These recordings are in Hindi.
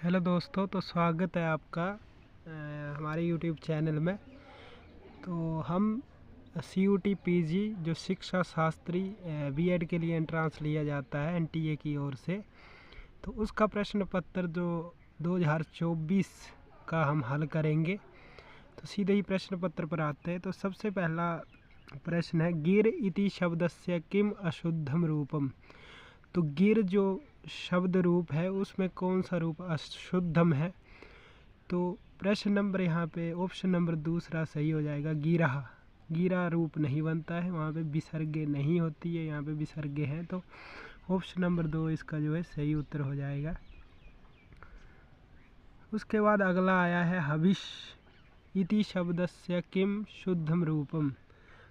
हेलो दोस्तों, तो स्वागत है आपका हमारे यूट्यूब चैनल में। तो हम CUT PG जो शिक्षा शास्त्री बीएड के लिए एंट्रांस लिया जाता है NTA की ओर से, तो उसका प्रश्न पत्र जो 2024 का हम हल करेंगे। तो सीधे ही प्रश्न पत्र पर आते हैं। तो सबसे पहला प्रश्न है, गिर इति शब्दस्य किम अशुद्धम रूपम। तो गिर जो शब्द रूप है उसमें कौन सा रूप अशुद्धम है। तो प्रश्न नंबर यहाँ पे ऑप्शन नंबर दूसरा सही हो जाएगा। गिरा, गिरा रूप नहीं बनता है, वहाँ पे विसर्गे नहीं होती है, यहाँ पे विसर्गे हैं। तो ऑप्शन नंबर 2 इसका जो है सही उत्तर हो जाएगा। उसके बाद अगला आया है, हविष इति शब्दस्य किम शुद्धम रूपम।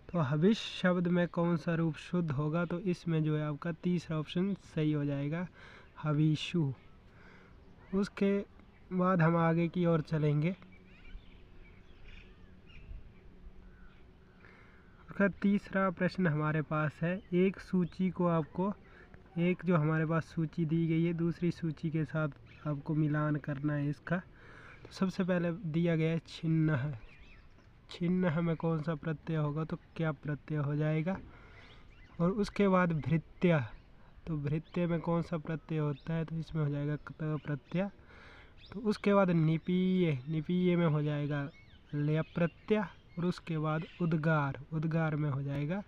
तो हविष शब्द में कौन सा रूप शुद्ध होगा। तो इसमें जो है आपका तीसरा ऑप्शन सही हो जाएगा, हविषु। उसके बाद हम आगे की ओर चलेंगे। उसका तीसरा प्रश्न हमारे पास है, एक सूची को आपको एक जो हमारे पास सूची दी गई है दूसरी सूची के साथ आपको मिलान करना है इसका। तो सबसे पहले दिया गया है छिन्न। छिन्न में कौन सा प्रत्यय होगा, तो क्या प्रत्यय हो जाएगा। और उसके बाद भृत्य, तो भृत्य में कौन सा प्रत्यय होता है, तो इसमें हो जाएगा क्त प्रत्यय। तो उसके बाद निपीय, निपीय में हो जाएगा लय प्रत्यय। और उसके बाद उद्गार, उद्गार में हो जाएगा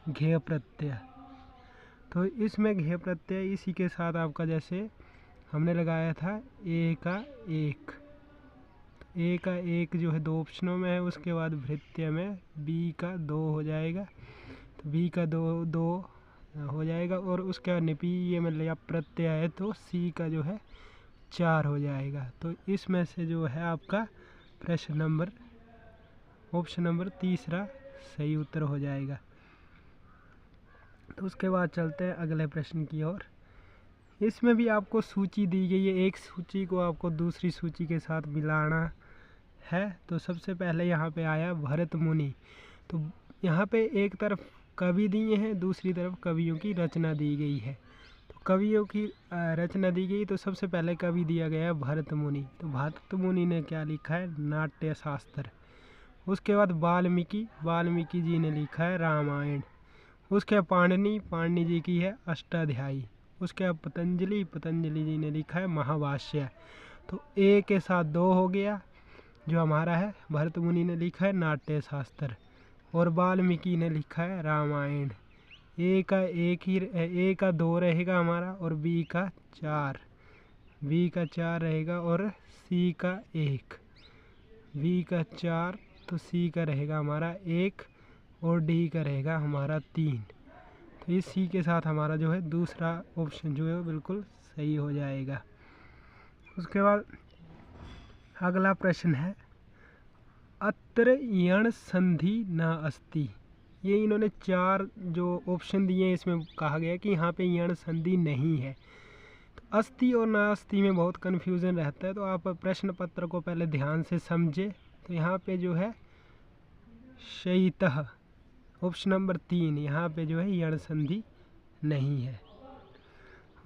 घेय प्रत्यय। तो इसमें घेय प्रत्यय इसी के साथ आपका जैसे हमने लगाया था ए का एक, ए का एक जो है 2 ऑप्शनों में है। उसके बाद भृत्य में बी का 2 हो जाएगा, तो बी का 2 हो जाएगा। और उसके बाद निपीय में लय प्रत्यय है तो सी का जो है 4 हो जाएगा। तो इसमें से जो है आपका प्रश्न नंबर ऑप्शन नंबर तीसरा सही उत्तर हो जाएगा। तो उसके बाद चलते हैं अगले प्रश्न की ओर। इसमें भी आपको सूची दी गई है, एक सूची को आपको दूसरी सूची के साथ मिलाना है। तो सबसे पहले यहाँ पे आया भरत मुनि। तो यहाँ पे एक तरफ कवि दिए हैं, दूसरी तरफ कवियों की रचना दी गई है। तो कवियों की रचना दी गई, तो सबसे पहले कवि दिया गया है भरत मुनि। तो भरत मुनि ने क्या लिखा है, नाट्य शास्त्र। उसके बाद वाल्मीकि, वाल्मीकि जी ने लिखा है रामायण। उसके बाद पाणिनि, पाणिनि जी की है अष्टाध्यायी। उसके बाद पतंजलि, पतंजलि जी ने लिखा है महाभाष्य। तो ए के साथ 2 हो गया जो हमारा है, भरत मुनि ने लिखा है नाट्य शास्त्र और वाल्मीकि ने लिखा है रामायण। ए का एक ही, ए का 2 रहेगा हमारा और बी का 4, बी का 4 रहेगा और सी का 1, बी का 4 तो सी का रहेगा हमारा 1 और डी का रहेगा हमारा 3। तो इस सी के साथ हमारा जो है दूसरा ऑप्शन जो है बिल्कुल सही हो जाएगा। उसके बाद अगला प्रश्न है, अत्र यण संधि न अस्ति। ये इन्होंने 4 जो ऑप्शन दिए हैं इसमें कहा गया कि यहाँ पे यण संधि नहीं है। तो अस्ति और न अस्ति में बहुत कन्फ्यूज़न रहता है, तो आप प्रश्न पत्र को पहले ध्यान से समझे। तो यहाँ पे जो है शयितः ऑप्शन नंबर 3, यहाँ पे जो है यण संधि नहीं है।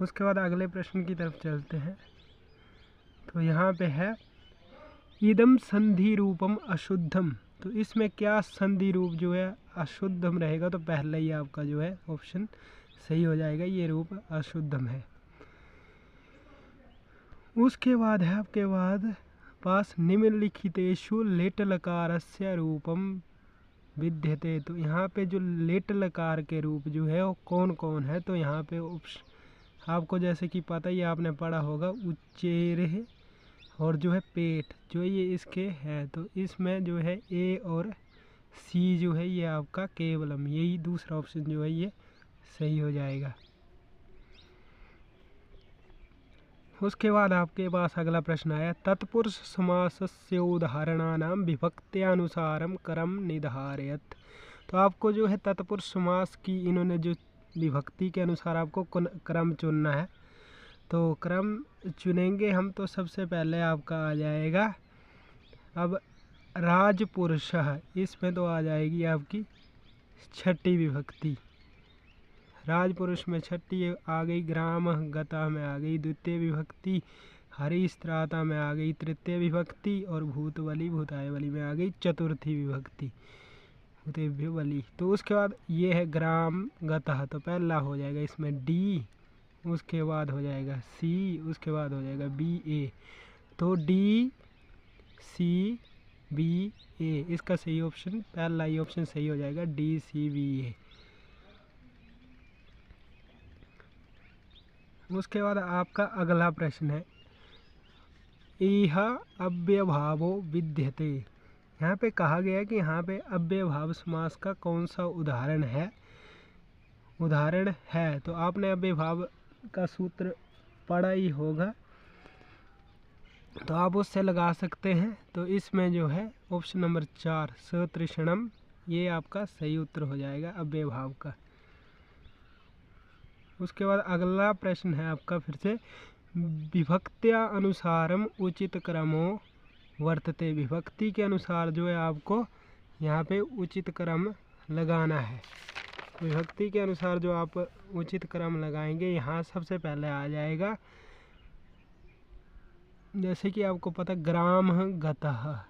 उसके बाद अगले प्रश्न की तरफ चलते हैं। तो यहाँ पे है, इदम संधि रूपम अशुद्धम। तो इसमें क्या संधि रूप जो है अशुद्धम रहेगा। तो पहले ही आपका जो है ऑप्शन सही हो जाएगा, ये रूप अशुद्धम है। उसके बाद है आपके पास निम्नलिखितेषु लेट लकारस्य रूपम विद्यते। तो यहाँ पे जो लेट लकार के रूप जो है वो कौन कौन है। तो यहाँ पे आपको जैसे कि पता ही आपने पढ़ा होगा उच्चेर और जो है पेट, जो ये इसके हैं। तो इसमें जो है ए और सी जो है ये आपका केवलम, यही दूसरा ऑप्शन जो है ये सही हो जाएगा। उसके बाद आपके पास अगला प्रश्न आया, तत्पुरुष समासस्य उदाहरणानां विभक्त्यानुसारम क्रम निर्धारयत। तो आपको जो है तत्पुरुष समास की इन्होंने जो विभक्ति के अनुसार आपको क्रम चुनना है। तो क्रम चुनेंगे हम, तो सबसे पहले आपका आ जाएगा अब राजपुरुष, इसमें तो आ जाएगी आपकी छठी विभक्ति। राजपुरुष में छठी आ गई, ग्राम गता में आ गई द्वितीय विभक्ति, हरी स्त्राता में आ गई तृतीय विभक्ति और भूतबली भूताय बली में आ गई चतुर्थी विभक्ति भूतेभ्य बली। तो उसके बाद ये है ग्राम गतः, तो पहला हो जाएगा इसमें डी, उसके बाद हो जाएगा सी, उसके बाद हो जाएगा बी ए। तो डी सी बी ए, इसका सही ऑप्शन पहला ही ऑप्शन सही हो जाएगा, डी सी बी ए। उसके बाद आपका अगला प्रश्न है इह अव्ययभावो विद्यते। यहाँ पे कहा गया है कि यहाँ पे अव्ययभाव समास का कौन सा उदाहरण है। तो आपने अव्ययभाव का सूत्र पढ़ा ही होगा, तो आप उससे लगा सकते हैं। तो इसमें जो है ऑप्शन नंबर 4 सतृषणम, ये आपका सही उत्तर हो जाएगा अव्ययभाव का। उसके बाद अगला प्रश्न है आपका फिर से विभक्त्या अनुसारम उचित क्रमो वर्तते। विभक्ति के अनुसार जो है आपको यहाँ पे उचित क्रम लगाना है। विभक्ति के अनुसार जो आप उचित क्रम लगाएंगे, यहाँ सबसे पहले आ जाएगा, जैसे कि आपको पता ग्राम गतः,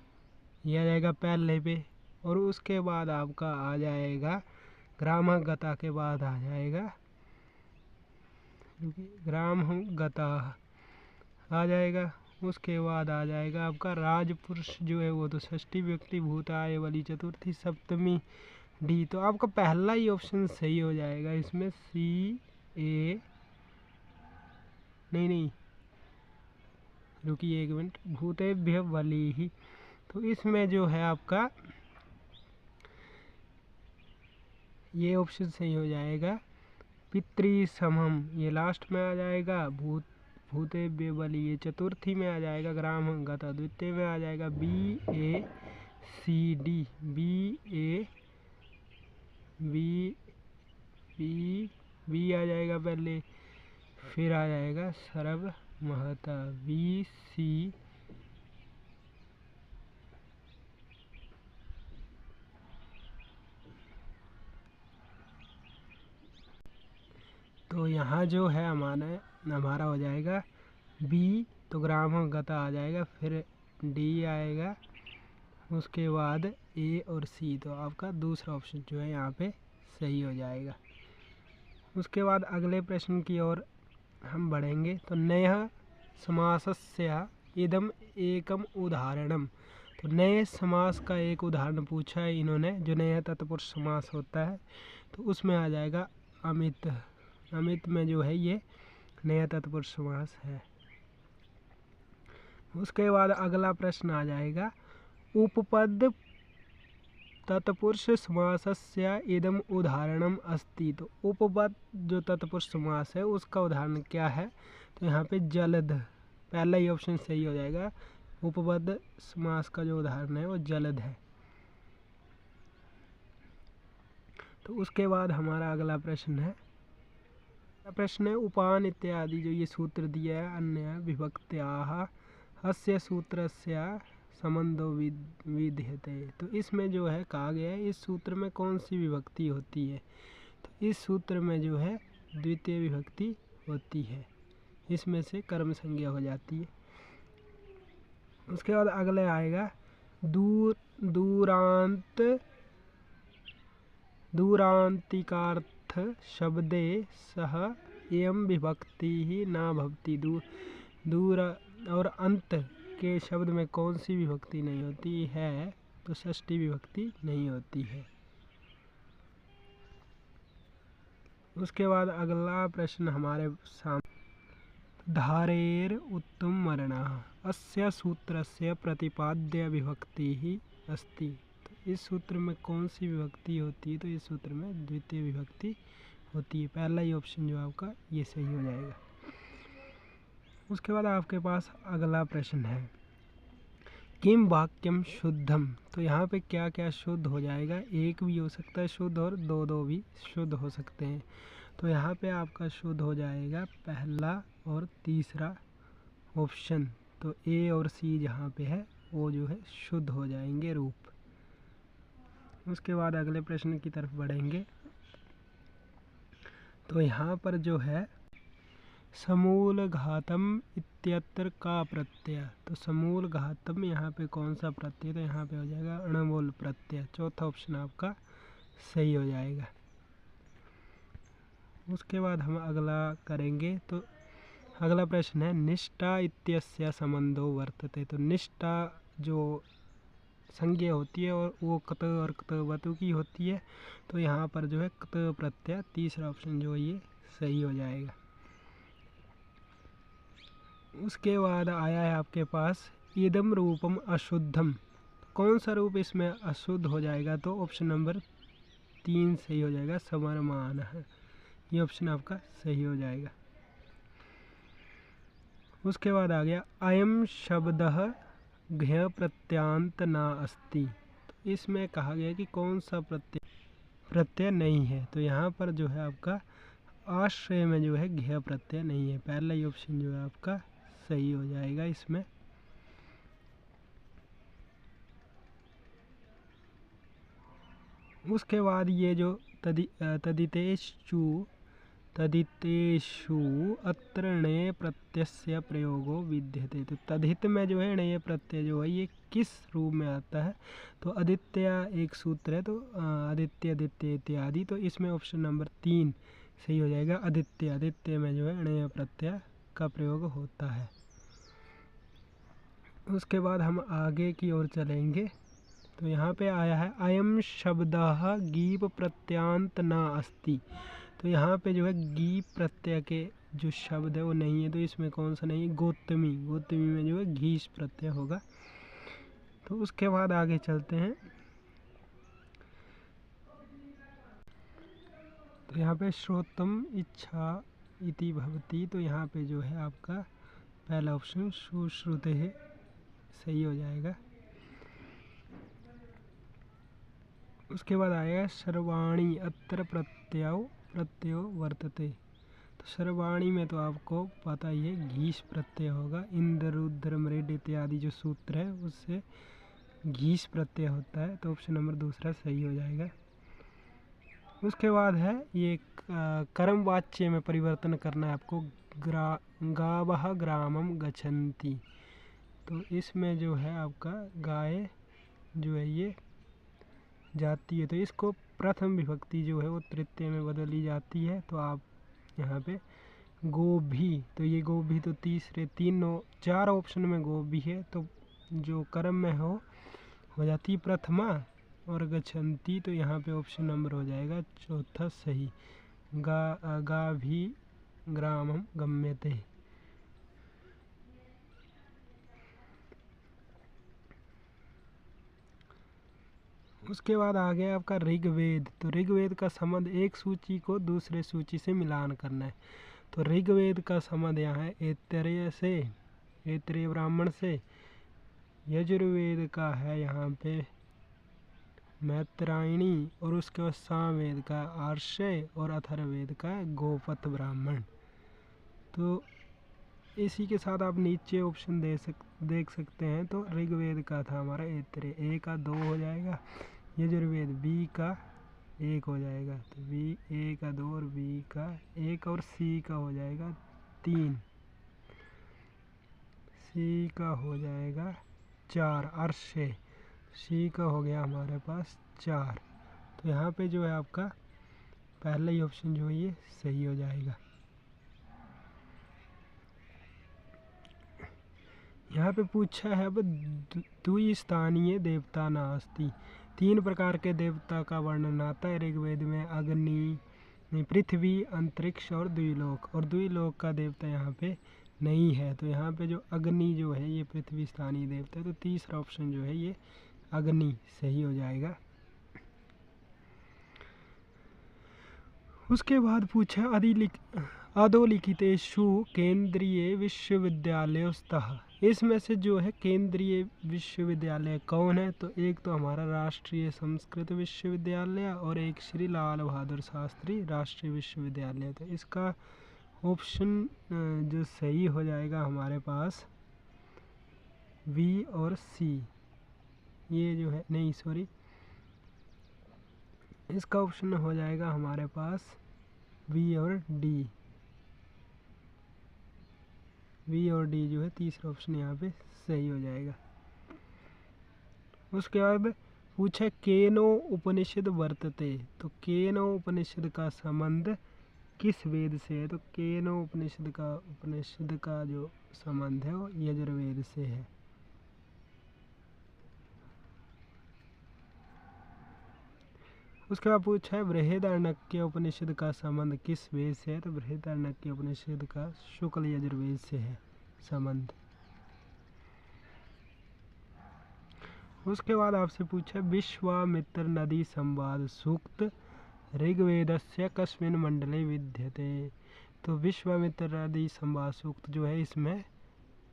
ये आ जाएगा पहले पे, और उसके बाद आपका आ जाएगा ग्राम गतः के बाद आ जाएगा ग्राम गतः आ जाएगा। उसके बाद आ जाएगा आपका राजपुरुष जो है वो तो षष्ठी व्यक्ति भूताय वाली चतुर्थी सप्तमी डी। तो आपका पहला ही ऑप्शन सही हो जाएगा इसमें, सी ए नहीं रुकिए एक मिनट, भूतेभ्य बली ही। तो इसमें जो है आपका ये ऑप्शन सही हो जाएगा पितृ समम, ये लास्ट में आ जाएगा। भूतेभ्य बली ये चतुर्थी में आ जाएगा। ग्राम गतः द्वितीय में आ जाएगा। B A C D, B A B आ जाएगा पहले, फिर आ जाएगा सर्व महता बी सी। तो यहाँ जो है हमारा हो जाएगा बी, तो ग्राम गतः आ जाएगा, फिर डी आएगा, उसके बाद ए और सी। तो आपका दूसरा ऑप्शन जो है यहाँ पे सही हो जाएगा। उसके बाद अगले प्रश्न की ओर हम बढ़ेंगे। तो नयः समासस्य इदम एकम उदाहरणम। तो नए समास का एक उदाहरण पूछा है इन्होंने, जो नया तत्पुरुष समास होता है, तो उसमें आ जाएगा अमित। अमित में जो है ये नया तत्पुरुष समास है। उसके बाद अगला प्रश्न आ जाएगा उपपद तत्पुरुष समासस्य इदम उदाहरणम अस्ति। तो उपपद जो तत्पुरुष समास है उसका उदाहरण क्या है। तो यहाँ पे जलद, पहला ही ऑप्शन सही हो जाएगा। उपपद समास का जो उदाहरण है वो जलद है। तो उसके बाद हमारा अगला प्रश्न है उपान इत्यादि, जो ये सूत्र दिया है अन्य विभक्त्याः अस्य सूत्रस्य संबंधो विद्यते। तो इसमें जो है कहा गया है इस सूत्र में कौन सी विभक्ति होती है। तो इस सूत्र में जो है द्वितीय विभक्ति होती है, इसमें से कर्म संज्ञा हो जाती है। उसके बाद अगले आएगा दूरांतिकार्थ शब्दे सह एवं विभक्ति ही न भवति। दूर और अंत के शब्द में कौन सी विभक्ति नहीं होती है। तो षष्ठी विभक्ति नहीं होती है। उसके बाद अगला प्रश्न हमारे सामने धारेर उत्तम वर्णः अस्य सूत्रस्य प्रतिपाद्य विभक्ति ही अस्ति। तो इस सूत्र में कौन सी विभक्ति होती है। तो इस सूत्र में द्वितीय विभक्ति होती है। पहला ही ऑप्शन जो आपका ये सही हो जाएगा। उसके बाद आपके पास अगला प्रश्न है किम वाक्यम शुद्धम। तो यहाँ पे क्या क्या शुद्ध हो जाएगा। एक भी हो सकता है शुद्ध और दो भी शुद्ध हो सकते हैं। तो यहाँ पे आपका शुद्ध हो जाएगा पहला और तीसरा ऑप्शन। तो ए और सी जहाँ पे है वो जो है शुद्ध हो जाएंगे रूप। उसके बाद अगले प्रश्न की तरफ बढ़ेंगे। तो यहाँ पर जो है समूल घातम इत्यत्र का प्रत्यय, तो समूल घातम यहाँ पे कौन सा प्रत्यय, तो यहाँ पे हो जाएगा अणमूल प्रत्यय। चौथा ऑप्शन आपका सही हो जाएगा। उसके बाद हम अगला करेंगे, तो अगला प्रश्न है निष्ठा इत्यस्य संबंधो वर्तते, तो निष्ठा जो संज्ञा होती है और वो कत और कतवतु की होती है, तो यहाँ पर जो है कत प्रत्यय, तीसरा ऑप्शन जो है ये सही हो जाएगा। उसके बाद आया है आपके पास इदम रूपम अशुद्धम, कौन सा रूप इसमें अशुद्ध हो जाएगा, तो ऑप्शन नंबर 3 सही हो जाएगा, समरमान है, ये ऑप्शन आपका सही हो जाएगा। उसके बाद आ गया अयम शब्दः घ्य प्रत्यांत न अस्ति, तो इसमें कहा गया कि कौन सा प्रत्यय नहीं है, तो यहाँ पर जो है आपका आश्रय में जो है घ्य प्रत्यय नहीं है, पहला ही ऑप्शन जो है आपका सही हो जाएगा इसमें। उसके बाद ये जो तदितेषु अत्र णय प्रत्ययस्य प्रयोगो विद्यते, तो तदित में जो है णय प्रत्यय जो है ये किस रूप में आता है, तो आदित्य एक सूत्र है, तो आदित्य आदित्य इत्यादि, तो इसमें ऑप्शन नंबर 3 सही हो जाएगा। आदित्य आदित्य में जो है णय प्रत्यय का प्रयोग होता है। उसके बाद हम आगे की ओर चलेंगे, तो यहाँ पे आया है अयम शब्दः गीप प्रत्यांत न अस्ति, तो यहाँ पे जो है गीप प्रत्यय के जो शब्द है वो नहीं है, तो इसमें कौन सा नहीं है, गोतमी, गोतमी में जो है घीस प्रत्यय होगा। तो उसके बाद आगे चलते हैं, तो यहाँ पे श्रोतम इच्छा इति भवति, तो यहाँ पे जो है आपका पहला ऑप्शन सुश्रुते है सही हो जाएगा। उसके बाद आएगा सर्वाणी अत्र प्रत्ययो वर्तते, तो सर्वाणी में तो आपको पता ही है घीस प्रत्यय होगा, इंद्र रुद्र मृड इत्यादि जो सूत्र है उससे घीस प्रत्यय होता है, तो ऑप्शन नंबर दूसरा सही हो जाएगा। उसके बाद है ये कर्म वाच्य में परिवर्तन करना है आपको, गावः ग्रामम गच्छन्ति, तो इसमें जो है आपका गाय जो है ये जाती है, तो इसको प्रथम विभक्ति जो है वो तृतीय में बदली जाती है, तो आप यहाँ पे गोभी, तो ये गोभी तो चार ऑप्शन में गोभी है, तो जो कर्म में हो जाती प्रथमा, और गच्छन्ति तो यहाँ पे ऑप्शन नंबर हो जाएगा चौथा सही, गाभी ग्रामम गम्यते। उसके बाद आ गया आपका ऋग्वेद, तो ऋग्वेद का संबंध एक सूची को दूसरे सूची से मिलान करना है, तो ऋग्वेद का संबंध यहाँ है ऐतरेय ब्राह्मण से, यजुर्वेद का है यहाँ पे मैत्रायणी, और उसके बाद सामवेद का आर्षय, और अथर्ववेद का गोपथ ब्राह्मण। तो इसी के साथ आप नीचे ऑप्शन देख सकते हैं, तो ऋग्वेद का था हमारा ऐतरेय, ए का 2 हो जाएगा, यजुर्वेद बी का 1 हो जाएगा, तो बी ए का 2 और बी का 1, और सी का हो जाएगा 3, सी का हो जाएगा 4, अर्शे, सी का हो गया हमारे पास 4, तो यहाँ पे जो है आपका पहला ही ऑप्शन जो है ये सही हो जाएगा। यहाँ पे पूछा है अब द्विस्थानीय देवता नास्ति, 3 प्रकार के देवता का वर्णन आता है ऋग्वेद में, अग्नि, पृथ्वी, अंतरिक्ष और द्विलोक, और द्विलोक का देवता यहाँ पे नहीं है, तो यहाँ पे जो अग्नि जो है ये पृथ्वी स्थानीय देवता है, तो तीसरा ऑप्शन जो है ये अग्नि सही हो जाएगा। उसके बाद पूछा अधोलिखितेषु केंद्रीय विश्वविद्यालयोस्तः, इसमें से जो है केंद्रीय विश्वविद्यालय कौन है, तो एक तो हमारा राष्ट्रीय संस्कृत विश्वविद्यालय, और एक श्री लाल बहादुर शास्त्री राष्ट्रीय विश्वविद्यालय, तो इसका ऑप्शन जो सही हो जाएगा हमारे पास बी और सी, ये जो है नहीं सॉरी, इसका ऑप्शन हो जाएगा हमारे पास बी और डी। बी और डी जो है तीसरा ऑप्शन यहाँ पे सही हो जाएगा। उसके बाद पूछा केनो उपनिषद वर्तते, तो केनो उपनिषद का संबंध किस वेद से है? तो केनो उपनिषद का जो संबंध है वो यजुर्वेद से है। उसके बाद पूछा है बृहदारण्यक उपनिषद का संबंध किस वेद से है? तो बृहदारण्यक उपनिषद का शुक्ल यजुर्वेद से है संबंध। उसके बाद आपसे पूछा विश्वामित्र नदी संवाद सूक्त ऋग्वेदस्य कस्मिन् मंडले विद्यते, तो विश्वामित्र नदी संवाद सूक्त जो है इसमें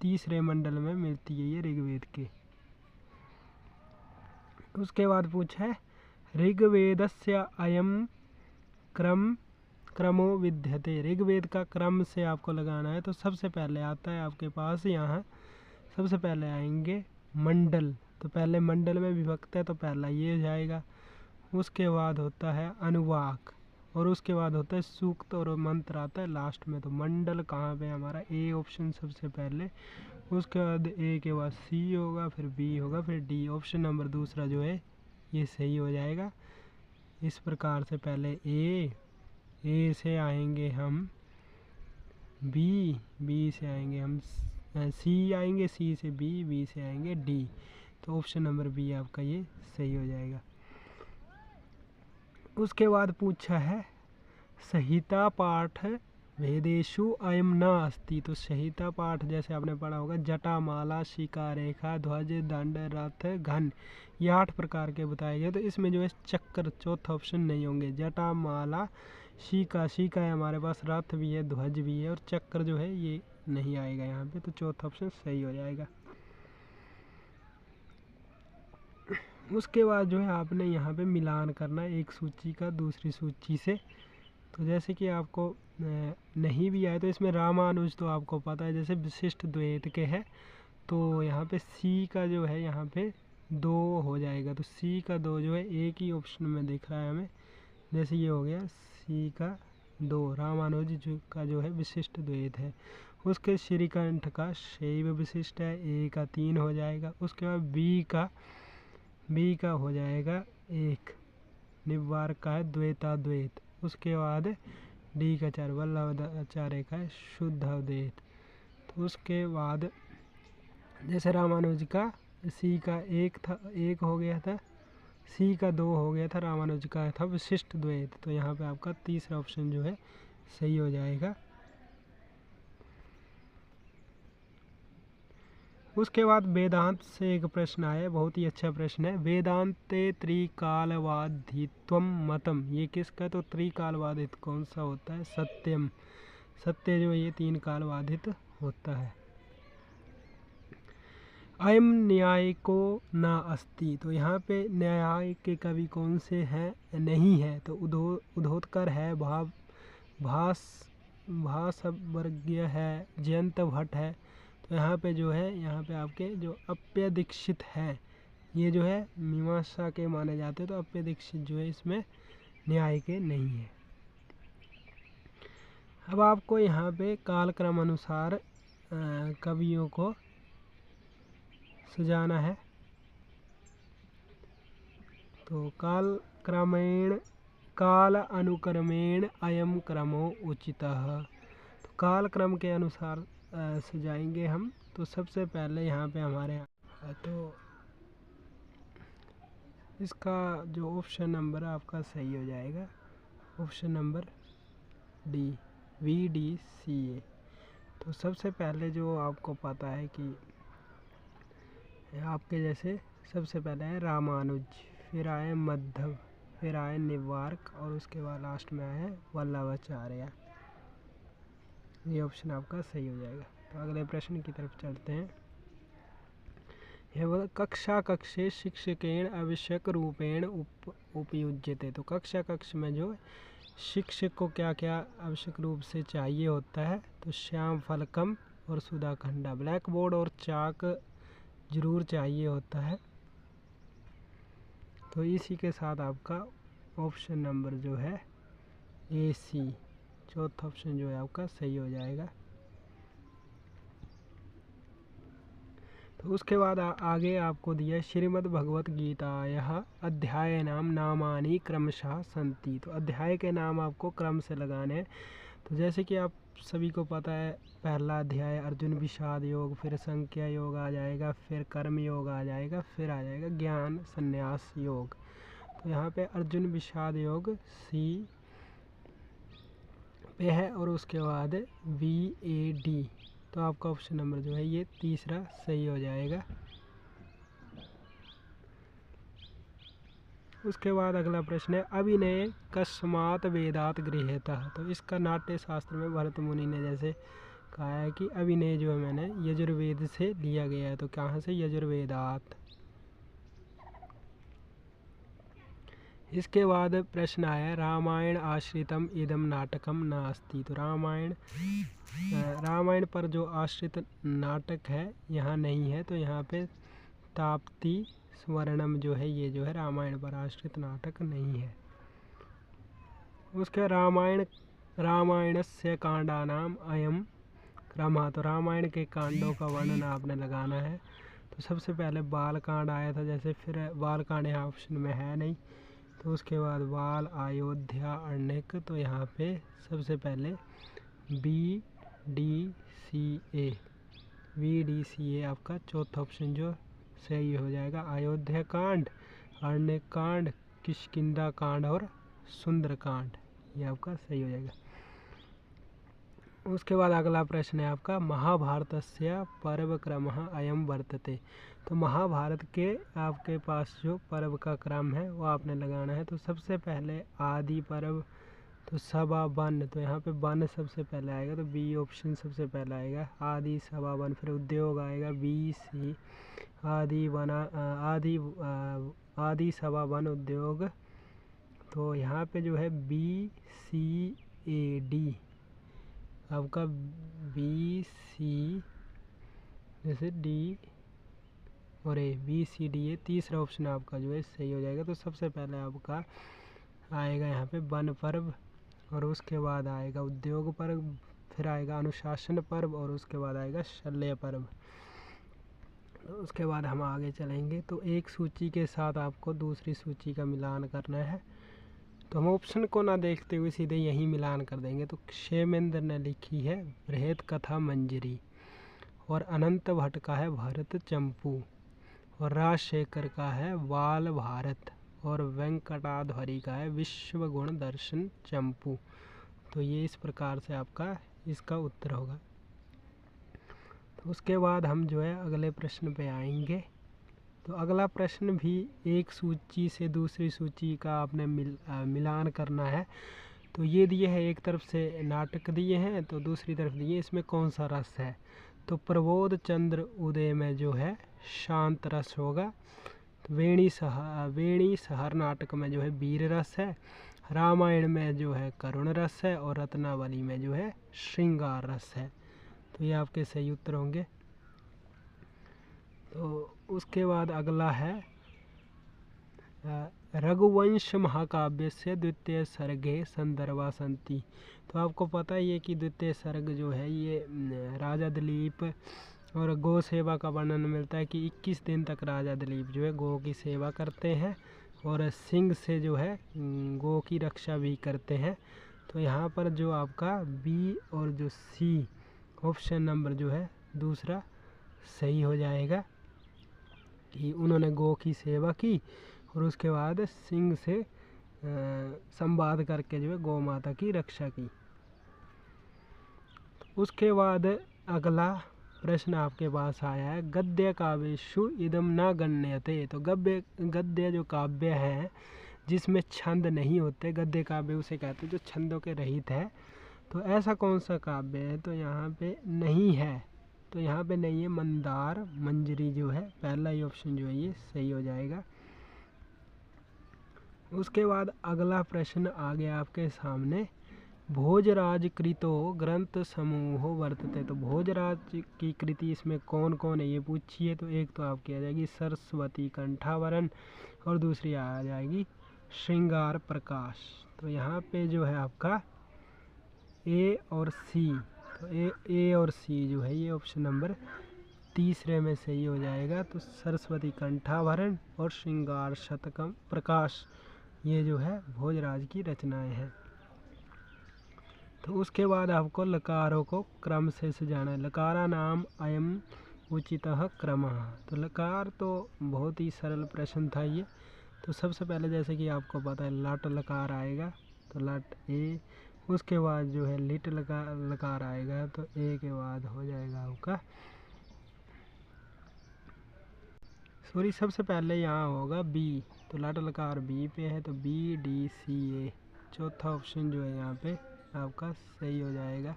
तीसरे मंडल में मिलती है ये ऋग्वेद के। उसके बाद पूछा है ऋग्वेदस्य अयम क्रमो विद्यते, ऋग्वेद का क्रम से आपको लगाना है। तो सबसे पहले आता है आपके पास यहाँ, सबसे पहले आएंगे मंडल, तो पहले मंडल में विभक्त है तो पहला ये हो जाएगा। उसके बाद होता है अनुवाक और उसके बाद होता है सूक्त और मंत्र आता है लास्ट में। तो मंडल कहाँ पे हमारा ए ऑप्शन सबसे पहले, उसके बाद ए के बाद सी होगा, फिर बी होगा, फिर डी। ऑप्शन नंबर दूसरा जो है ये सही हो जाएगा। इस प्रकार से पहले ए से आएंगे हम बी से आएंगे हम सी आएंगे, सी से बी से आएंगे डी। तो ऑप्शन नंबर बी आपका ये सही हो जाएगा। उसके बाद पूछा है संहिता पाठ वेदेषु अयम न अस्ति, तो संहिता पाठ जैसे आपने पढ़ा होगा जटा माला शिखा रेखा ध्वज दंड रथ घन, ये 8 प्रकार के बताए गए। तो इसमें जो है चक्र चौथा ऑप्शन नहीं होंगे। जटा माला शिखा है हमारे पास, रथ भी है, ध्वज भी है और चक्र जो है ये नहीं आएगा यहाँ पे, तो चौथा ऑप्शन सही हो जाएगा। उसके बाद जो है आपने यहाँ पे मिलान करना है एक सूची का दूसरी सूची से। तो जैसे कि आपको नहीं भी आए तो इसमें रामानुज तो आपको पता है, जैसे विशिष्ट द्वैत के है तो यहाँ पे सी का जो है यहाँ पे 2 हो जाएगा। तो सी का 2 जो है एक ही ऑप्शन में दिख रहा है हमें, जैसे ये हो गया सी का 2 रामानुज का जो है विशिष्ट द्वैत है। उसके श्रीकंठ का शैव विशिष्ट है, ए का 3 हो जाएगा। उसके बाद बी का हो जाएगा 1 निवार का है द्वैताद्वैत। उसके बाद डी का 4 वल्लभाचार्य का है शुद्धाद्वैत। तो उसके बाद जैसे रामानुज का सी का 1 हो गया था, सी का 2 हो गया था, रामानुज का था विशिष्ट द्वैत। तो यहाँ पे आपका तीसरा ऑप्शन जो है सही हो जाएगा। उसके बाद वेदांत से एक प्रश्न आया, बहुत ही अच्छा प्रश्न है। वेदांते त्रिकालवादित्वम मतम, ये किसका? तो त्रिकालवादित कौन सा होता है? सत्यम, सत्य जो ये 3 काल बाधित होता है। अयम न्यायिको न अस्ति, तो यहाँ पे न्याय के कवि कौन से हैं? नहीं है। तो उद्धोतकर है, भासवर्गीय है, जयंत भट्ट है। तो यहाँ पे जो है यहाँ पे आपके जो अप्य दीक्षित हैं ये जो है मीमांसा के माने जाते हैं। तो अप्य दीक्षित जो है इसमें न्याय के नहीं है। अब आपको यहाँ पे कालक्रम अनुसार कवियों को सजाना है। तो काल अनुक्रमेण अयम क्रमो उचितः, तो काल क्रम के अनुसार सजाएंगे हम। तो सबसे पहले यहाँ पे हमारे यहाँ तो इसका जो ऑप्शन नंबर आपका सही हो जाएगा, ऑप्शन नंबर डी VDCA। तो सबसे पहले जो आपको पता है कि आपके जैसे सबसे पहले है रामानुज, फिर आए मध्व, फिर आए निवार्क और उसके बाद लास्ट में आए वल्लभाचार्य। ये ऑप्शन आपका सही हो जाएगा। तो अगले प्रश्न की तरफ चलते हैं। यह कक्षे शिक्षकेण आवश्यक रूपेण उपयुज्यते, तो कक्ष में जो शिक्षक को क्या क्या आवश्यक रूप से चाहिए होता है? तो श्याम फलकम और सुधाखंडा, ब्लैक बोर्ड और चाक जरूर चाहिए होता है। तो इसी के साथ आपका ऑप्शन नंबर जो है AC, चौथा ऑप्शन जो है आपका सही हो जाएगा। तो उसके बाद आगे आपको दिया श्रीमद् भगवत गीता यह अध्याय नाम नामानि क्रमशः संति। तो अध्याय के नाम आपको क्रम से लगाने हैं। तो जैसे कि आप सभी को पता है, पहला अध्याय अर्जुन विषाद योग, फिर संख्या योग आ जाएगा, फिर कर्म योग आ जाएगा, फिर आ जाएगा ज्ञान संन्यास योग। तो यहाँ पे अर्जुन विषाद योग सी पे है और उसके बाद VAD। तो आपका ऑप्शन नंबर जो है ये तीसरा सही हो जाएगा। उसके बाद अगला प्रश्न है अभिनय कस्मात् वेदात गृह्यतः। तो इसका नाट्य शास्त्र में भरत मुनि ने जैसे कहा है कि अभिनय जो है मैंने यजुर्वेद से लिया गया है। तो कहाँ से? यजुर्वेदात। इसके बाद प्रश्न आया रामायण आश्रितम इदम नाटकम नास्ति। तो रामायण पर जो आश्रित नाटक है यहाँ नहीं है। तो यहाँ पे ताप्ती स्वर्णम जो है ये जो है रामायण पर आश्रित नाटक नहीं है। उसके रामायणस्य कांडानाम अयम क्रमः। तो रामायण के कांडों का वर्णन आपने लगाना है। तो सबसे पहले बाल कांड आया था जैसे, फिर बाल कांड यहाँ ऑप्शन में है नहीं। तो उसके बाद बाल, अयोध्या, अरण्यक। तो यहाँ पे सबसे पहले VDCA आपका चौथा ऑप्शन जो सही हो जाएगा। अयोध्या कांड, अरण्यक कांड, किष्किंधा कांड और सुंदर कांड, ये आपका सही हो जाएगा। उसके बाद अगला प्रश्न है आपका महाभारतस्य पर्व क्रमः अयम वर्तते। तो महाभारत के आपके पास जो पर्व का क्रम है वो आपने लगाना है। तो सबसे पहले आदि पर्व, तो सभा वन। तो यहाँ पे वन सबसे पहले आएगा, तो बी ऑप्शन सबसे पहले आएगा। आदि सभा वन, फिर उद्योग आएगा BC, आदि सभा वन उद्योग। तो यहाँ पे जो है BCAD आपका BC जैसे D और ABCD, तीसरा ऑप्शन आपका जो है सही हो जाएगा। तो सबसे पहले आपका आएगा यहाँ पे वन पर्व, और उसके बाद आएगा उद्योग पर्व, फिर आएगा अनुशासन पर्व, और उसके बाद आएगा शल्य पर्व। तो उसके बाद हम आगे चलेंगे। तो एक सूची के साथ आपको दूसरी सूची का मिलान करना है। तो हम ऑप्शन को ना देखते हुए सीधे यही मिलान कर देंगे। तो क्षेमेंद्र ने लिखी है बृहत कथा मंजरी, और अनंत भट्ट का है भरत चंपू, और राजशेखर का है बाल भारत, और वेंकटाधरी का है विश्व गुण दर्शन चंपू। तो ये इस प्रकार से आपका इसका उत्तर होगा। तो उसके बाद हम जो है अगले प्रश्न पे आएंगे। तो अगला प्रश्न भी एक सूची से दूसरी सूची का आपने मिलान करना है। तो ये दिए हैं, एक तरफ से नाटक दिए हैं तो दूसरी तरफ दिए इसमें कौन सा रस है। तो प्रबोध चंद्र उदय में जो है शांत रस होगा। तो वेणी सहर नाटक में जो है वीर रस है। रामायण में जो है करुण रस है, और रत्नावली में जो है श्रृंगार रस है। तो ये आपके सही उत्तर होंगे। तो उसके बाद अगला है रघुवंश महाकाव्य से द्वितीय सर्गे संदर्भा संति। तो आपको पता ही है कि द्वितीय सर्ग जो है ये राजा दिलीप और गौ सेवा का वर्णन मिलता है कि 21 दिन तक राजा दिलीप जो है गौ की सेवा करते हैं, और सिंह से जो है गौ की रक्षा भी करते हैं। तो यहाँ पर जो आपका B और जो C ऑप्शन नंबर जो है दूसरा सही हो जाएगा कि उन्होंने गौ की सेवा की, और उसके बाद सिंह से संवाद करके जो है गौ माता की रक्षा की। उसके बाद अगला प्रश्न आपके पास आया है गद्य काव्येषु इदम न गण्यते। तो गद्य जो काव्य है जिसमें छंद नहीं होते, गद्य काव्य उसे कहते हैं जो छंदों के रहित है। तो ऐसा कौन सा काव्य है? तो यहाँ पे नहीं है। तो यहाँ पे नहीं है मंदार मंजरी जो है, पहला ही ऑप्शन जो है ये सही हो जाएगा। उसके बाद अगला प्रश्न आ गया आपके सामने भोजराज कृतो ग्रंथ समूह वर्तते। तो भोजराज की कृति इसमें कौन कौन है ये पूछिए। तो एक तो आपकी आ जाएगी सरस्वती कंठावरण, और दूसरी आ जाएगी श्रृंगार प्रकाश। तो यहाँ पे जो है आपका A और C, तो A और C जो है ये ऑप्शन नंबर तीसरे में सही हो जाएगा। तो सरस्वती कंठाभरण और श्रृंगार शतकम प्रकाश, ये जो है भोजराज की रचनाएं हैं। तो उसके बाद आपको लकारों को क्रम से सजाना है। लकारा नाम अयम उचितः क्रमः। तो लकार तो बहुत ही सरल प्रश्न था ये। तो सबसे पहले जैसे कि आपको पता है लट लकार आएगा, तो लट ए, उसके बाद जो है लिट लकार आएगा, तो ए के बाद हो जाएगा आपका सबसे पहले यहाँ होगा बी, तो लट लकार बी पे है, तो बी डी सी ए, चौथा ऑप्शन जो है यहाँ पे आपका सही हो जाएगा।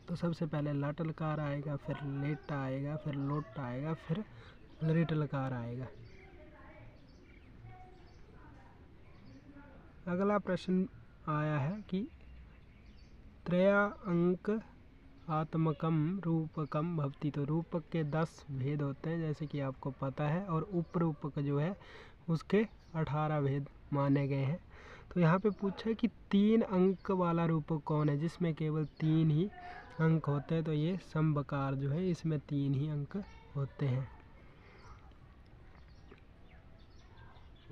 तो सबसे पहले लट लकार आएगा, फिर लेट आएगा, फिर लोट आएगा, फिर लरिट लकार आएगा। अगला प्रश्न आया है कि त्रया अंक आत्मकम रूपकम भवति। तो रूपक के 10 भेद होते हैं जैसे कि आपको पता है, और उपरूपक जो है उसके 18 भेद माने गए हैं। तो यहाँ पे पूछा है कि 3 अंक वाला रूपक कौन है जिसमें केवल 3 ही अंक होते हैं। तो ये समबकार जो है इसमें 3 ही अंक होते हैं।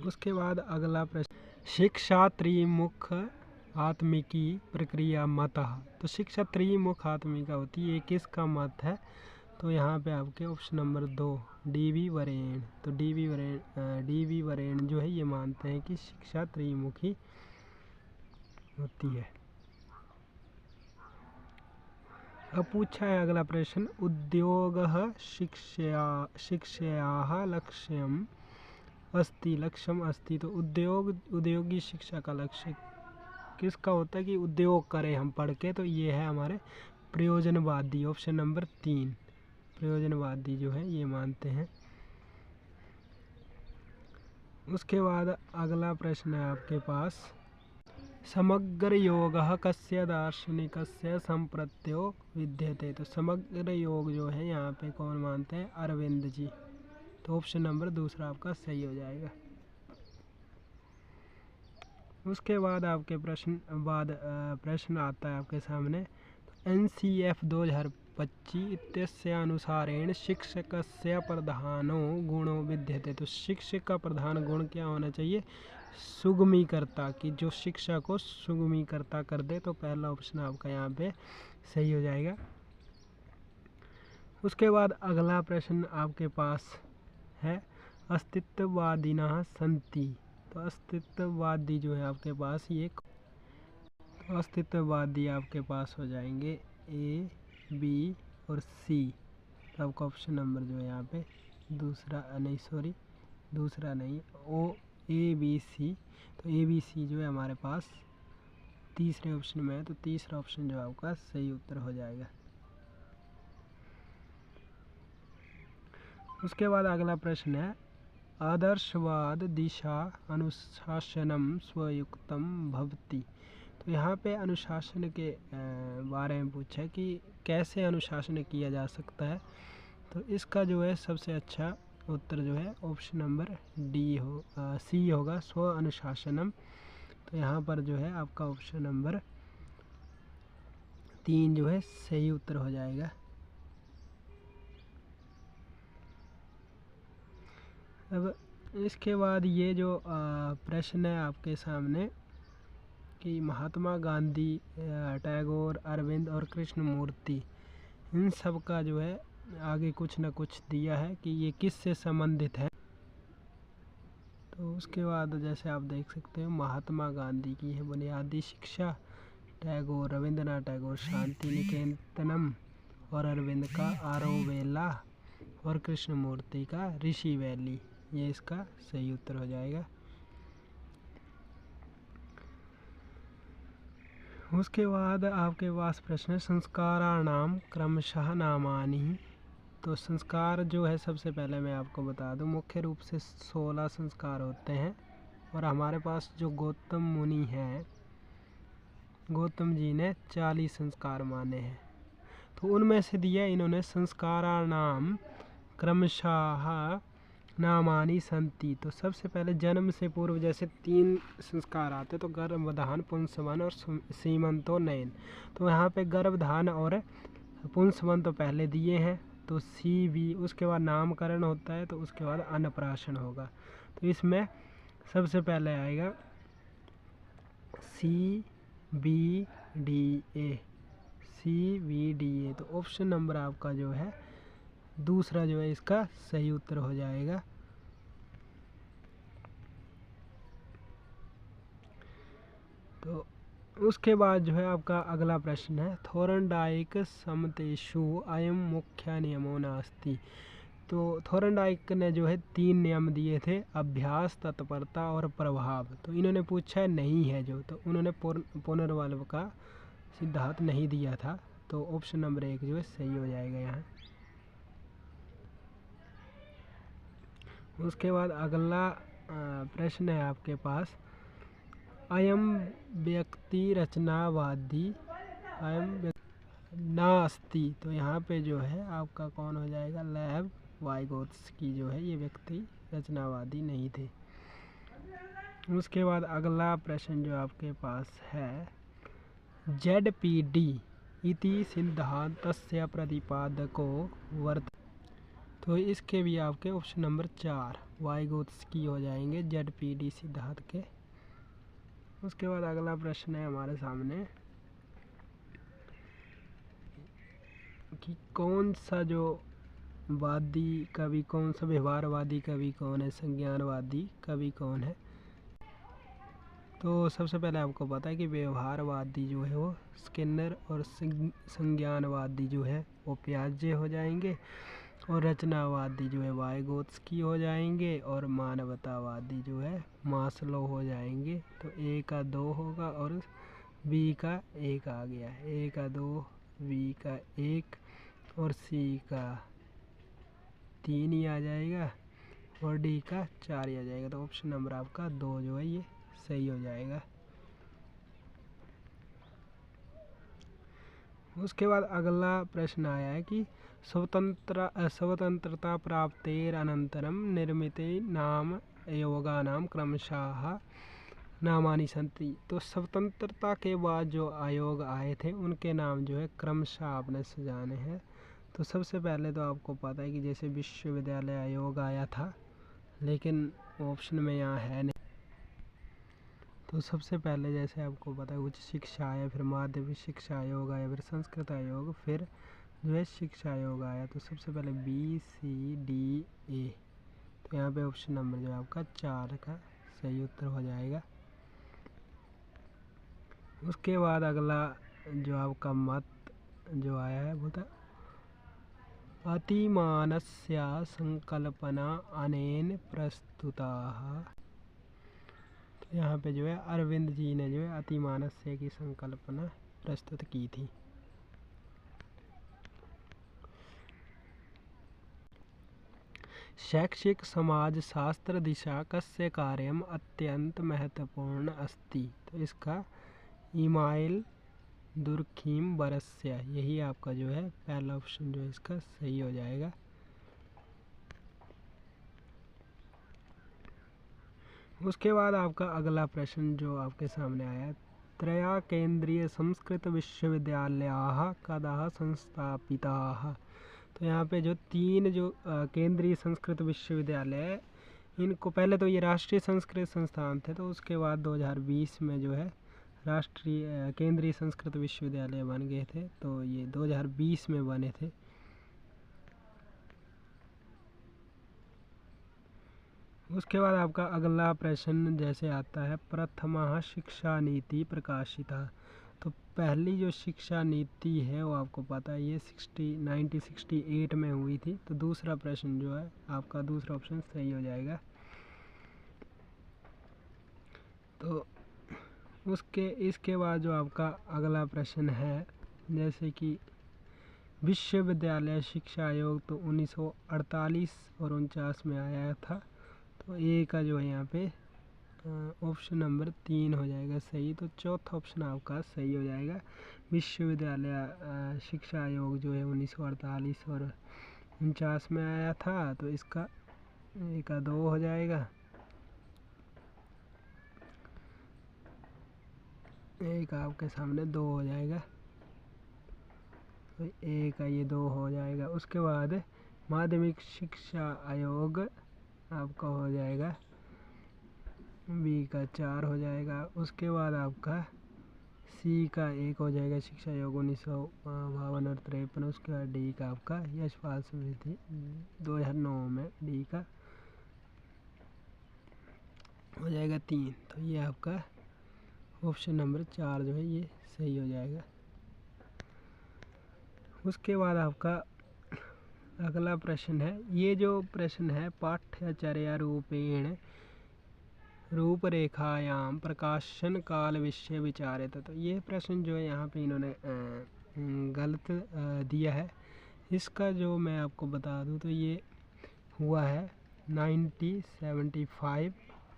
उसके बाद अगला प्रश्न, शिक्षा त्रिमुख आत्मिकी प्रक्रिया मतः। तो शिक्षा त्रिमुख आत्मिका होती है, ये किसका मत है? तो यहाँ पे आपके ऑप्शन नंबर 2 डी.वी. वरेण। तो डी.वी. वरेण जो है ये मानते हैं कि शिक्षा त्रिमुखी होती है। अब पूछा है अगला प्रश्न, उद्योगः शिक्षायाः लक्ष्यम अस्ति। तो उद्योगी शिक्षा का लक्ष्य किसका होता है कि उद्योग करें हम पढ़ के। तो ये है हमारे प्रयोजनवादी, ऑप्शन नंबर 3 प्रयोजनवादी जो है ये मानते हैं। उसके बाद अगला प्रश्न है आपके पास, समग्र योगः कस्य दार्शनिकस्य संप्रत्यो विद्यते। तो समग्र योग जो है यहाँ पे कौन मानते हैं? अरविंद जी। तो ऑप्शन नंबर दूसरा आपका सही हो जाएगा। उसके बाद आपके प्रश्न आता है आपके सामने, NCF 2025 इत्यस्य अनुसारेण शिक्षकस्य प्रधानो गुणो विद्यते। तो शिक्षक का प्रधान गुण क्या होना चाहिए? सुगमीकर्ता, की जो शिक्षा को सुगमीकर्ता कर दे। तो पहला ऑप्शन आपका यहाँ पे सही हो जाएगा। उसके बाद अगला प्रश्न आपके पास है, अस्तित्ववादिनः सन्ति। तो अस्तित्ववादी जो है आपके पास ये, तो अस्तित्ववादी आपके पास हो जाएंगे ए, बी और सी। तो आपका ऑप्शन नंबर जो है यहाँ पे दूसरा नहीं ओ ए बी सी। तो ए बी सी जो है हमारे पास तीसरे ऑप्शन में है, तो तीसरा ऑप्शन जो आपका सही उत्तर हो जाएगा। उसके बाद अगला प्रश्न है, आदर्शवाद दिशा अनुशासनम स्वयुक्तम भवति। तो यहाँ पे अनुशासन के बारे में पूछा है कि कैसे अनुशासन किया जा सकता है। तो इसका जो है सबसे अच्छा उत्तर जो है ऑप्शन नंबर सी होगा, स्व अनुशासनम। तो यहाँ पर जो है आपका ऑप्शन नंबर 3 जो है सही उत्तर हो जाएगा। अब इसके बाद ये जो प्रश्न है आपके सामने कि महात्मा गांधी, टैगोर, अरविंद और कृष्णमूर्ति, इन सब का जो है आगे कुछ न कुछ दिया है कि ये किससे संबंधित है। तो उसके बाद जैसे आप देख सकते हो, महात्मा गांधी की है बुनियादी शिक्षा, टैगोर रविंद्रनाथ टैगोर शांति निकेतनम, और अरविंद का आरोवेला, और कृष्णमूर्ति का ऋषि वैली। ये इसका सही उत्तर हो जाएगा। उसके बाद आपके पास प्रश्न है, संस्काराणाम क्रमशः नामानि। तो संस्कार जो है सबसे पहले मैं आपको बता दूं, मुख्य रूप से 16 संस्कार होते हैं, और हमारे पास जो गौतम मुनि हैं, गौतम जी ने 40 संस्कार माने हैं। तो उनमें से दिया इन्होंने संस्काराणाम क्रमशः नामानि संति। तो सबसे पहले जन्म से पूर्व जैसे 3 संस्कार आते, तो गर्भधान, पुंसवन और सीमंतोन्नयन। तो यहाँ पे गर्भधान और पुंसवन तो पहले दिए हैं, तो सी बी, उसके बाद नामकरण होता है तो उसके बाद अन्नप्राशन होगा। तो इसमें सबसे पहले आएगा C B D A, C B D A. तो ऑप्शन नंबर आपका जो है दूसरा जो है इसका सही उत्तर हो जाएगा। तो उसके बाद जो है आपका अगला प्रश्न है, थोरनडाइक समतेषु अयम मुख्य नियमो नास्ति। तो थोरनडाइक ने जो है 3 नियम दिए थे, अभ्यास, तत्परता और प्रभाव। तो इन्होंने पूछा है नहीं है जो, तो उन्होंने पुनर्वल्लभ का सिद्धांत नहीं दिया था। तो ऑप्शन नंबर 1 जो है सही हो जाएगा यहाँ। उसके बाद अगला प्रश्न है आपके पास, अयम व्यक्ति रचनावादी अयम नास्ति। तो यहाँ पे जो है आपका कौन हो जाएगा, लेव वाइगोत्स्की जो है ये व्यक्ति रचनावादी नहीं थे। उसके बाद अगला प्रश्न जो आपके पास है, ZPD इति सिद्धांतस्य प्रतिपादको वर्त। तो इसके भी आपके ऑप्शन नंबर 4 वाइगोत्स्की हो जाएंगे ZPD सिद्धांत के। उसके बाद अगला प्रश्न है हमारे सामने कि कौन सा जो वादी कवि, कौन सा व्यवहारवादी कवि कौन है, संज्ञानवादी कवि कौन है। तो सबसे पहले आपको पता है कि व्यवहारवादी जो है वो स्किनर और संज्ञानवादी जो है वो पियाजे हो जाएंगे, और रचनावादी जो है वाइगोत्स्की हो जाएंगे, और मानवतावादी जो है मास्लो हो जाएंगे। तो ए का 2 होगा और बी का 1 आ गया, ए का 2, बी का 1 और सी का 3 ही आ जाएगा, और डी का 4 ही आ जाएगा। तो ऑप्शन नंबर आपका 2 जो है ये सही हो जाएगा। उसके बाद अगला प्रश्न आया है कि स्वतंत्रता प्राप्तेर अनंतरम निर्मिते नाम योगानाम क्रमशः नामानि सन्ति। तो स्वतंत्रता के बाद जो आयोग आए थे उनके नाम जो है क्रमशः आपने सजाने हैं। तो सबसे पहले तो आपको पता है कि जैसे विश्वविद्यालय आयोग आया था, लेकिन ऑप्शन में यहाँ है नहीं। तो सबसे पहले जैसे आपको पता है उच्च शिक्षा आया, फिर माध्यमिक शिक्षा आयोग आया, फिर संस्कृत आयोग, फिर जो है शिक्षा आयोग आया। तो सबसे पहले BCDA। तो यहाँ पे ऑप्शन नंबर जो है आपका 4 का सही उत्तर हो जाएगा। उसके बाद अगला जो आपका मत जो आया है वो था, अतिमानस्य संकल्पना अनेन प्रस्तुताः। तो यहाँ पे जो है अरविंद जी ने जो है अतिमानस्य की संकल्पना प्रस्तुत की थी। शैक्षिक समाज शास्त्र दिशा कस्य कार्यम अत्यंत महत्वपूर्ण अस्ति। तो इसका इमाइल दुर्खीम बरस्य, यही आपका जो है पहला ऑप्शन जो है इसका सही हो जाएगा। उसके बाद आपका अगला प्रश्न जो आपके सामने आया है, त्रया केंद्रीय संस्कृत विश्वविद्यालयाः कदा संस्थापिताः। तो यहाँ पे जो 3 जो केंद्रीय संस्कृत विश्वविद्यालय है, इनको पहले तो ये राष्ट्रीय संस्कृत संस्थान थे, तो उसके बाद 2020 में जो है राष्ट्रीय केंद्रीय संस्कृत विश्वविद्यालय बन गए थे। तो ये 2020 में बने थे। उसके बाद आपका अगला प्रश्न जैसे आता है, प्रथमा शिक्षा नीति प्रकाशिता। तो पहली जो शिक्षा नीति है वो आपको पता है ये 1968 में हुई थी। तो दूसरा प्रश्न जो है आपका दूसरा ऑप्शन सही हो जाएगा। तो इसके बाद जो आपका अगला प्रश्न है, जैसे कि विश्वविद्यालय शिक्षा आयोग तो 1948 और 49 में आया था। तो ए का जो है यहाँ पे ऑप्शन नंबर 3 हो जाएगा सही। तो चौथा ऑप्शन आपका सही हो जाएगा। विश्वविद्यालय शिक्षा आयोग जो है 1948 और 49 में आया था। तो इसका ए का 2 हो जाएगा, एक आपके सामने 2 हो जाएगा। तो ए का ये 2 हो जाएगा। उसके बाद माध्यमिक शिक्षा आयोग आपका हो जाएगा, बी का 4 हो जाएगा। उसके बाद आपका सी का 1 हो जाएगा, शिक्षा आयोग 1952 और 53। उसके बाद डी का आपका यशपाल स्मृति 2009 में डी का हो जाएगा 3। तो ये आपका ऑप्शन नंबर 4 जो है ये सही हो जाएगा। उसके बाद आपका अगला प्रश्न है, ये जो प्रश्न है पाठ्यचर्या रूपेण रूपरेखायाम प्रकाशन काल विषय विचारित। तो ये प्रश्न जो है यहाँ पे इन्होंने गलत दिया है। इसका जो मैं आपको बता दूँ तो ये हुआ है 1975,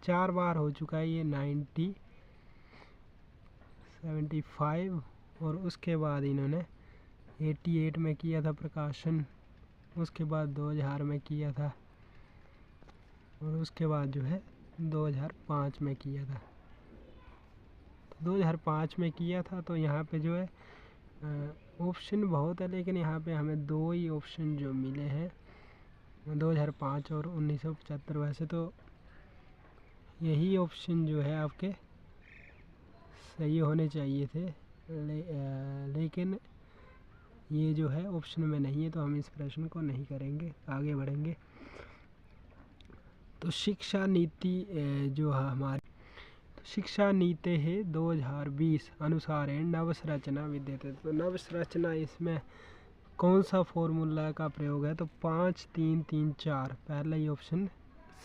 4 बार हो चुका है ये 1975, और उसके बाद इन्होंने 88 में किया था प्रकाशन, उसके बाद 2000 में किया था, और उसके बाद जो है 2005 में किया था। तो 2005 में किया था, तो यहाँ पे जो है ऑप्शन बहुत है, लेकिन यहाँ पे हमें 2 ही ऑप्शन जो मिले हैं, 2005 और 1975। वैसे तो यही ऑप्शन जो है आपके सही होने चाहिए थे, लेकिन ये जो है ऑप्शन में नहीं है, तो हम इस प्रश्न को नहीं करेंगे, आगे बढ़ेंगे। तो शिक्षा नीति जो है हमारी, शिक्षा नीति है 2020 अनुसारेण नवसंरचना विद्यते। तो नवसंरचना इसमें कौन सा फॉर्मूला का प्रयोग है, तो 5 3 3 4, पहला ही ऑप्शन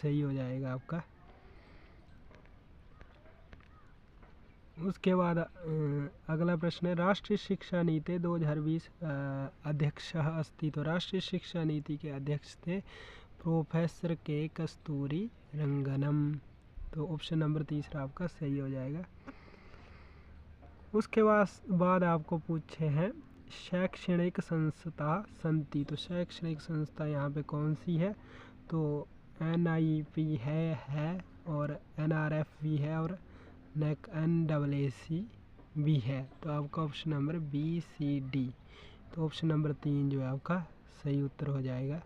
सही हो जाएगा आपका। उसके बाद अगला प्रश्न है, राष्ट्रीय शिक्षा नीति 2020 अध्यक्षः अस्ति। तो राष्ट्रीय शिक्षा नीति के अध्यक्ष थे प्रोफेसर के कस्तूरी रंगनम। तो ऑप्शन नंबर 3 आपका सही हो जाएगा। उसके बाद आपको पूछे हैं शैक्षणिक संस्था संति। तो शैक्षणिक संस्था यहाँ पे कौन सी है, तो NIP है और NRF भी है और NAAC भी है। तो आपका ऑप्शन नंबर BCD, तो ऑप्शन नंबर 3 जो है आपका सही उत्तर हो जाएगा।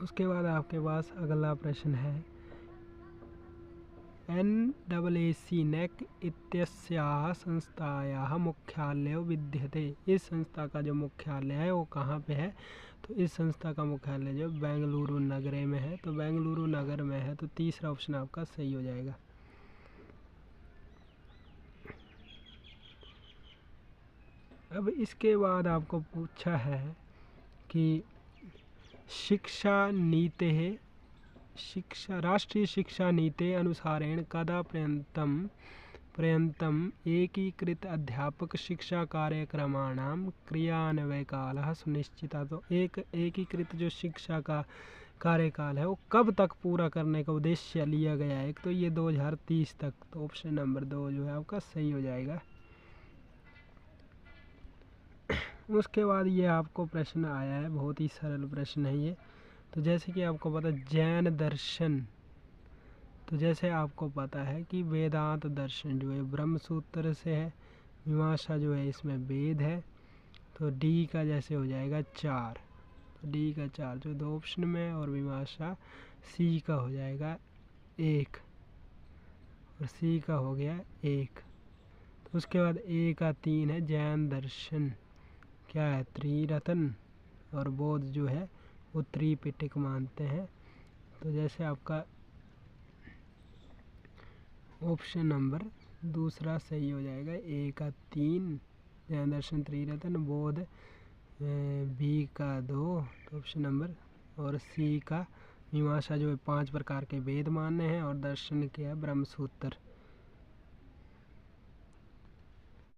उसके बाद आपके पास अगला प्रश्न है, NAAC इत्यस्याः संस्थायाः मुख्यालय विद्यते। इस संस्था का जो मुख्यालय है वो कहाँ पे है, तो इस संस्था का मुख्यालय जो बेंगलुरु नगरे में है। तो बेंगलुरु नगर में है, तो तीसरा ऑप्शन आपका सही हो जाएगा। अब इसके बाद आपको पूछा है कि शिक्षा नीति है, राष्ट्रीय शिक्षा नीति अनुसारेण कदा पर्यन्तम एकीकृत अध्यापक शिक्षा कार्यक्रमाणां क्रियान्वयकालः सुनिश्चितः। तो एकीकृत जो शिक्षा का कार्यकाल है वो कब तक पूरा करने का उद्देश्य लिया गया है, तो ये 2030 तक। तो ऑप्शन नंबर 2 जो है आपका सही हो जाएगा। उसके बाद ये आपको प्रश्न आया है, बहुत ही सरल प्रश्न है ये। तो जैसे कि आपको पता है जैन दर्शन, तो जैसे आपको पता है कि वेदांत दर्शन जो है ब्रह्म सूत्र से है, मीमांसा जो है इसमें वेद है। तो डी का जैसे हो जाएगा 4, तो डी का 4 जो 2 ऑप्शन में, और मीमांसा सी का हो जाएगा 1 और सी का हो गया 1। तो उसके बाद ए का 3 है, जैन दर्शन क्या है त्रिरत्न, और बौद्ध जो है वो त्रिपिटक मानते हैं। तो जैसे आपका ऑप्शन नंबर 2 सही हो जाएगा, ए का 3 जैन दर्शन त्रिरत्न, बौद्ध बी का 2, तो ऑप्शन नंबर, और सी का मीमांसा जो है 5 प्रकार के वेद मानने हैं, और दर्शन क्या है ब्रह्म सूत्र।